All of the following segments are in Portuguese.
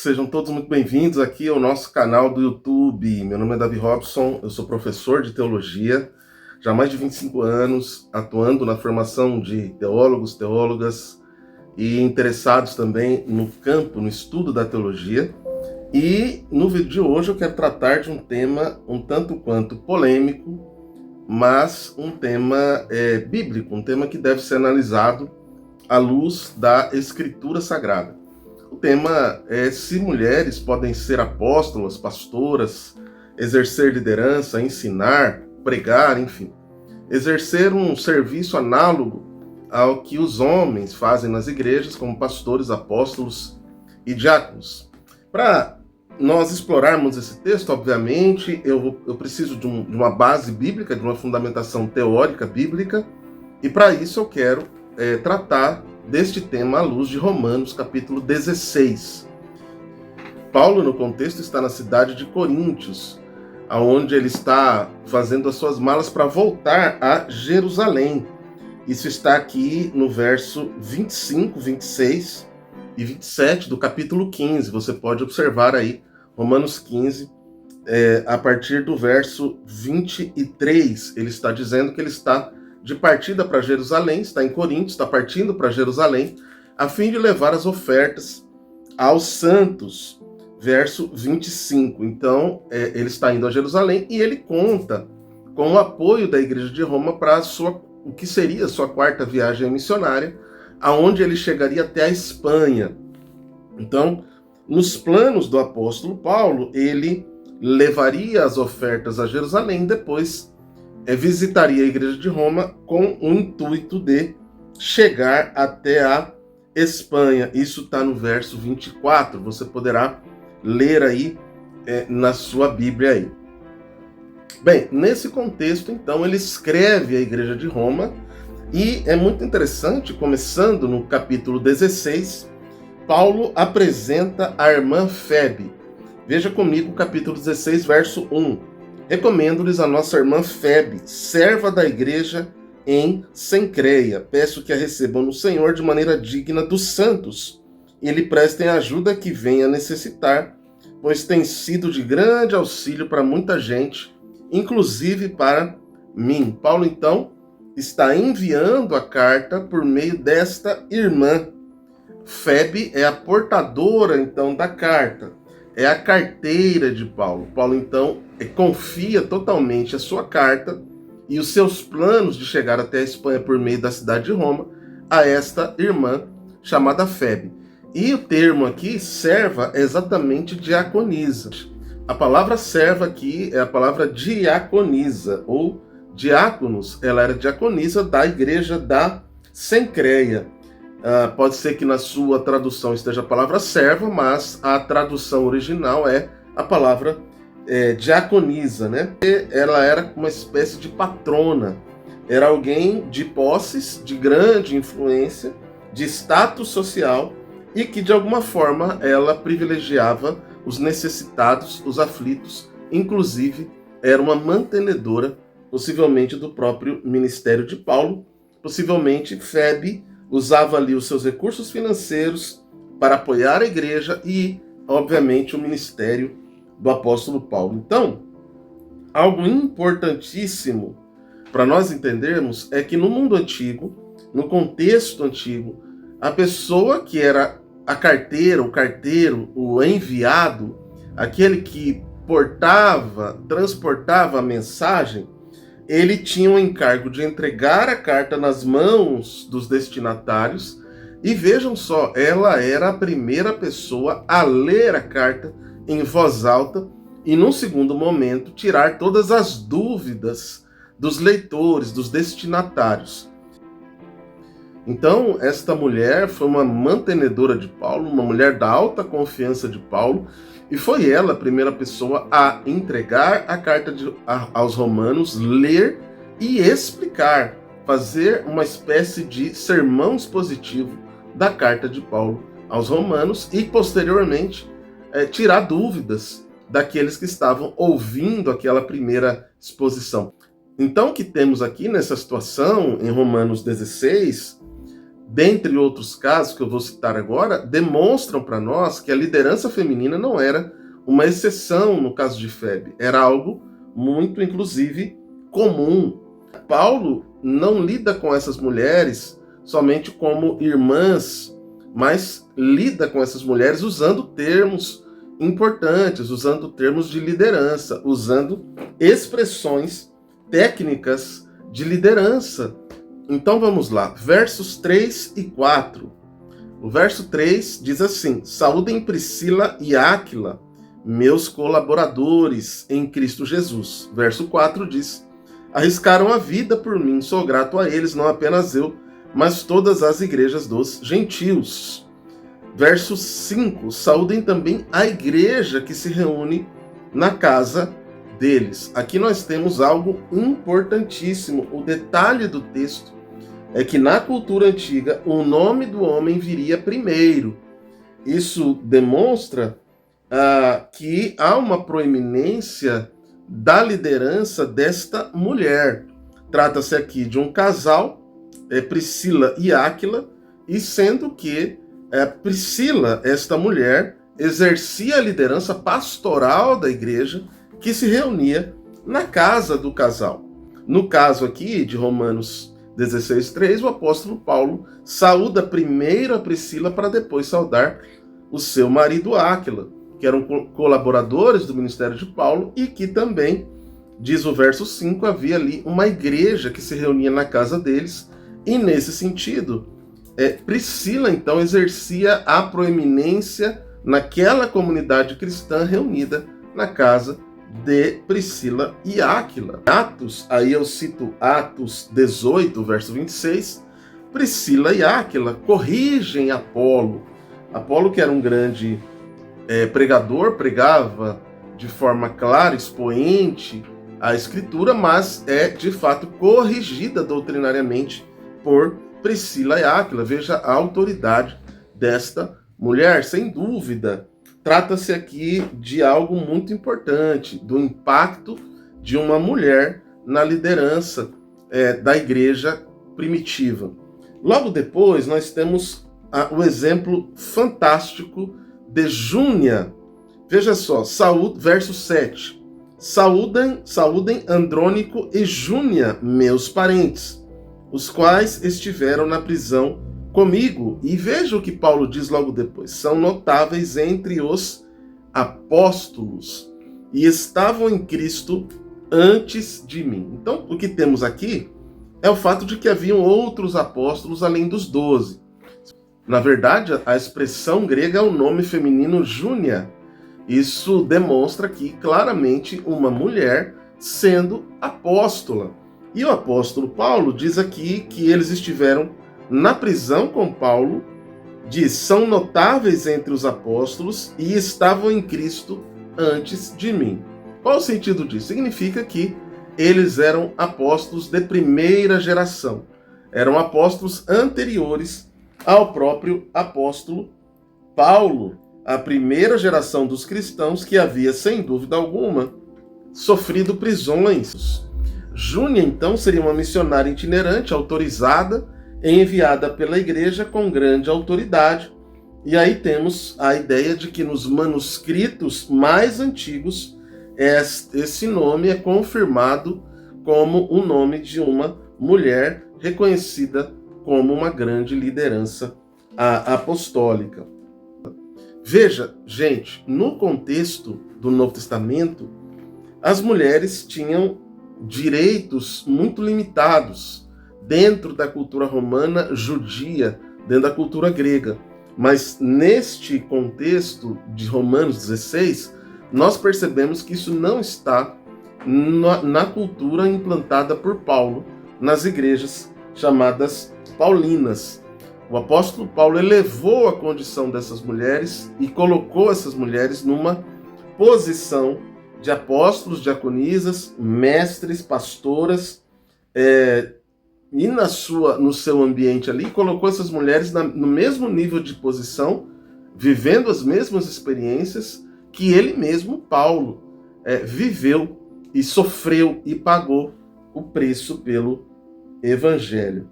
sejam todos muito bem-vindos aqui ao nosso canal do YouTube. Meu nome é Davi Robson, eu sou professor de teologia, já há mais de 25 anos, atuando na formação de teólogos, teólogas e interessados também no campo, no estudo da teologia. E no vídeo de hoje eu quero tratar de um tema um tanto quanto polêmico, mas um tema bíblico, um tema que deve ser analisado à luz da Escritura Sagrada. O tema é se mulheres podem ser apóstolas, pastoras, exercer liderança, ensinar, pregar, enfim. Exercer um serviço análogo ao que os homens fazem nas igrejas como pastores, apóstolos e diáconos. Para nós explorarmos esse texto, obviamente, eu preciso de uma base bíblica, de uma fundamentação teórica bíblica, e para isso eu quero tratar deste tema à luz de Romanos, capítulo 16. Paulo, no contexto, está na cidade de Coríntios, onde ele está fazendo as suas malas para voltar a Jerusalém. Isso está aqui no verso 25, 26 e 27 do capítulo 15. Você pode observar aí, Romanos 15, a partir do verso 23. Ele está dizendo que ele está de partida para Jerusalém, está em Coríntios, está partindo para Jerusalém, a fim de levar as ofertas aos santos. Verso 25. Então, ele está indo a Jerusalém e ele conta com o apoio da Igreja de Roma para o que seria a sua quarta viagem missionária, aonde ele chegaria até a Espanha. Então, nos planos do apóstolo Paulo, ele levaria as ofertas a Jerusalém, depois visitaria a Igreja de Roma com o intuito de chegar até a Espanha. Isso está no verso 24, você poderá ler aí na sua Bíblia aí. Bem, nesse contexto, então, ele escreve à Igreja de Roma, e é muito interessante, começando no capítulo 16, Paulo apresenta a irmã Febe. Veja comigo o capítulo 16, verso 1. Recomendo-lhes a nossa irmã Febe, serva da igreja em Cencreia. Peço que a recebam no Senhor de maneira digna dos santos e lhe prestem a ajuda que venha a necessitar, pois tem sido de grande auxílio para muita gente, inclusive para mim. Paulo, então, está enviando a carta por meio desta irmã. Febe é a portadora, então, da carta. É a carteira de Paulo. Paulo, então, confia totalmente a sua carta e os seus planos de chegar até a Espanha por meio da cidade de Roma a esta irmã chamada Febe. E o termo aqui, serva, é exatamente diaconisa. A palavra serva aqui é a palavra diaconisa, ou diáconos. Ela era diaconisa da igreja da Cencreia. Pode ser que na sua tradução esteja a palavra serva, mas a tradução original é a palavra diaconisa, né? Ela era uma espécie de patrona, era alguém de posses, de grande influência, de status social, e que de alguma forma ela privilegiava os necessitados, os aflitos, inclusive era uma mantenedora, possivelmente do próprio ministério de Paulo. Possivelmente Febe usava ali os seus recursos financeiros para apoiar a igreja e, obviamente, o ministério do apóstolo Paulo. Então, algo importantíssimo para nós entendermos é que no mundo antigo, no contexto antigo, a pessoa que era a carteira, o carteiro, o enviado, aquele que transportava a mensagem, ele tinha o encargo de entregar a carta nas mãos dos destinatários, e vejam só, ela era a primeira pessoa a ler a carta em voz alta e, num segundo momento, tirar todas as dúvidas dos leitores, dos destinatários. Então, esta mulher foi uma mantenedora de Paulo, uma mulher da alta confiança de Paulo, e foi ela a primeira pessoa a entregar a carta aos romanos, ler e explicar, fazer uma espécie de sermão expositivo da carta de Paulo aos romanos e, posteriormente, tirar dúvidas daqueles que estavam ouvindo aquela primeira exposição. Então, o que temos aqui nessa situação, em Romanos 16, dentre outros casos que eu vou citar agora, demonstram para nós que a liderança feminina não era uma exceção no caso de Febe, era algo muito, inclusive, comum. Paulo não lida com essas mulheres somente como irmãs, mas lida com essas mulheres usando termos importantes, usando termos de liderança, usando expressões técnicas de liderança. Então vamos lá, versos 3 e 4. O verso 3 diz assim: saúdem Priscila e Áquila, meus colaboradores em Cristo Jesus. Verso 4 diz: arriscaram a vida por mim, sou grato a eles, não apenas eu, mas todas as igrejas dos gentios. Verso 5, saúdem também a igreja que se reúne na casa deles. Aqui nós temos algo importantíssimo. O detalhe do texto é que na cultura antiga o nome do homem viria primeiro. Isso demonstra que há uma proeminência da liderança desta mulher. Trata-se aqui de um casal, Priscila e Áquila, e sendo que Priscila, esta mulher, exercia a liderança pastoral da igreja que se reunia na casa do casal. No caso aqui de Romanos 16:3, o apóstolo Paulo saúda primeiro a Priscila para depois saudar o seu marido Áquila, que eram colaboradores do ministério de Paulo e que também, diz o verso 5, havia ali uma igreja que se reunia na casa deles, e nesse sentido, Priscila então exercia a proeminência naquela comunidade cristã reunida na casa de Priscila e Áquila. Atos, aí eu cito Atos 18, verso 26, Priscila e Áquila corrigem Apolo. Apolo, que era um grande pregador, pregava de forma clara, expoente a escritura, mas é de fato corrigida doutrinariamente por Priscila e Áquila. Veja a autoridade desta mulher, sem dúvida. Trata-se aqui de algo muito importante, do impacto de uma mulher na liderança da igreja primitiva. Logo depois, nós temos o exemplo fantástico de Júnia. Veja só, verso 7. Saúdem Andrônico e Júnia, meus parentes, os quais estiveram na prisão comigo. E veja o que Paulo diz logo depois: são notáveis entre os apóstolos e estavam em Cristo antes de mim. Então, o que temos aqui é o fato de que haviam outros apóstolos além dos 12. Na verdade, a expressão grega é o nome feminino Júnia. Isso demonstra aqui claramente uma mulher sendo apóstola. E o apóstolo Paulo diz aqui que eles estiveram na prisão com Paulo, diz: são notáveis entre os apóstolos e estavam em Cristo antes de mim. Qual o sentido disso? Significa que eles eram apóstolos de primeira geração. Eram apóstolos anteriores ao próprio apóstolo Paulo, a primeira geração dos cristãos que havia, sem dúvida alguma, sofrido prisões. Júnia, então, seria uma missionária itinerante, autorizada, enviada pela igreja com grande autoridade. E aí temos a ideia de que nos manuscritos mais antigos, esse nome é confirmado como o nome de uma mulher reconhecida como uma grande liderança apostólica. Veja, gente, no contexto do Novo Testamento, as mulheres tinham direitos muito limitados dentro da cultura romana judia, dentro da cultura grega. Mas neste contexto de Romanos 16, nós percebemos que isso não está na cultura implantada por Paulo nas igrejas chamadas paulinas. O apóstolo Paulo elevou a condição dessas mulheres e colocou essas mulheres numa posição de apóstolos, diaconisas, mestres, pastoras, e no seu ambiente ali, colocou essas mulheres no mesmo nível de posição, vivendo as mesmas experiências que ele mesmo, Paulo, viveu e sofreu e pagou o preço pelo Evangelho.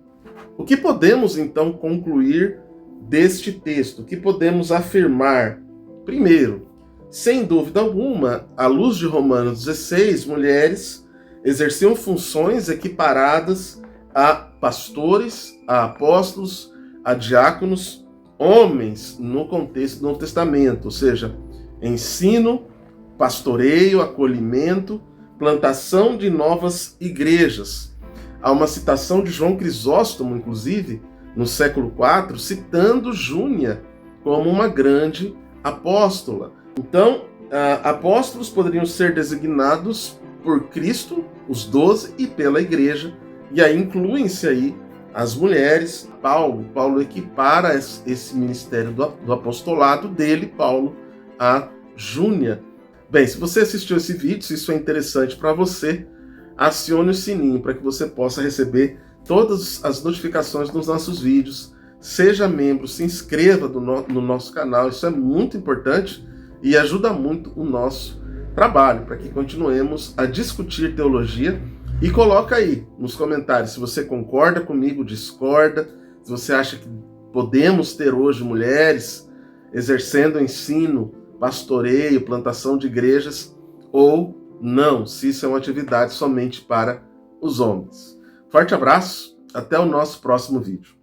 O que podemos então concluir deste texto? O que podemos afirmar? Primeiro, sem dúvida alguma, à luz de Romanos 16, mulheres exerciam funções equiparadas a pastores, a apóstolos, a diáconos, homens no contexto do Novo Testamento, ou seja, ensino, pastoreio, acolhimento, plantação de novas igrejas. Há uma citação de João Crisóstomo, inclusive, no século IV, citando Júnia como uma grande apóstola. Então, apóstolos poderiam ser designados por Cristo, os 12, e pela igreja, e aí incluem-se aí as mulheres. Paulo equipara esse ministério do apostolado dele, Paulo, a Júnia. Bem, se você assistiu esse vídeo, se isso é interessante para você, acione o sininho para que você possa receber todas as notificações dos nossos vídeos. Seja membro, se inscreva no nosso canal, isso é muito importante e ajuda muito o nosso trabalho, para que continuemos a discutir teologia. E coloca aí nos comentários se você concorda comigo, discorda, se você acha que podemos ter hoje mulheres exercendo ensino, pastoreio, plantação de igrejas, ou não, se isso é uma atividade somente para os homens. Forte abraço, até o nosso próximo vídeo.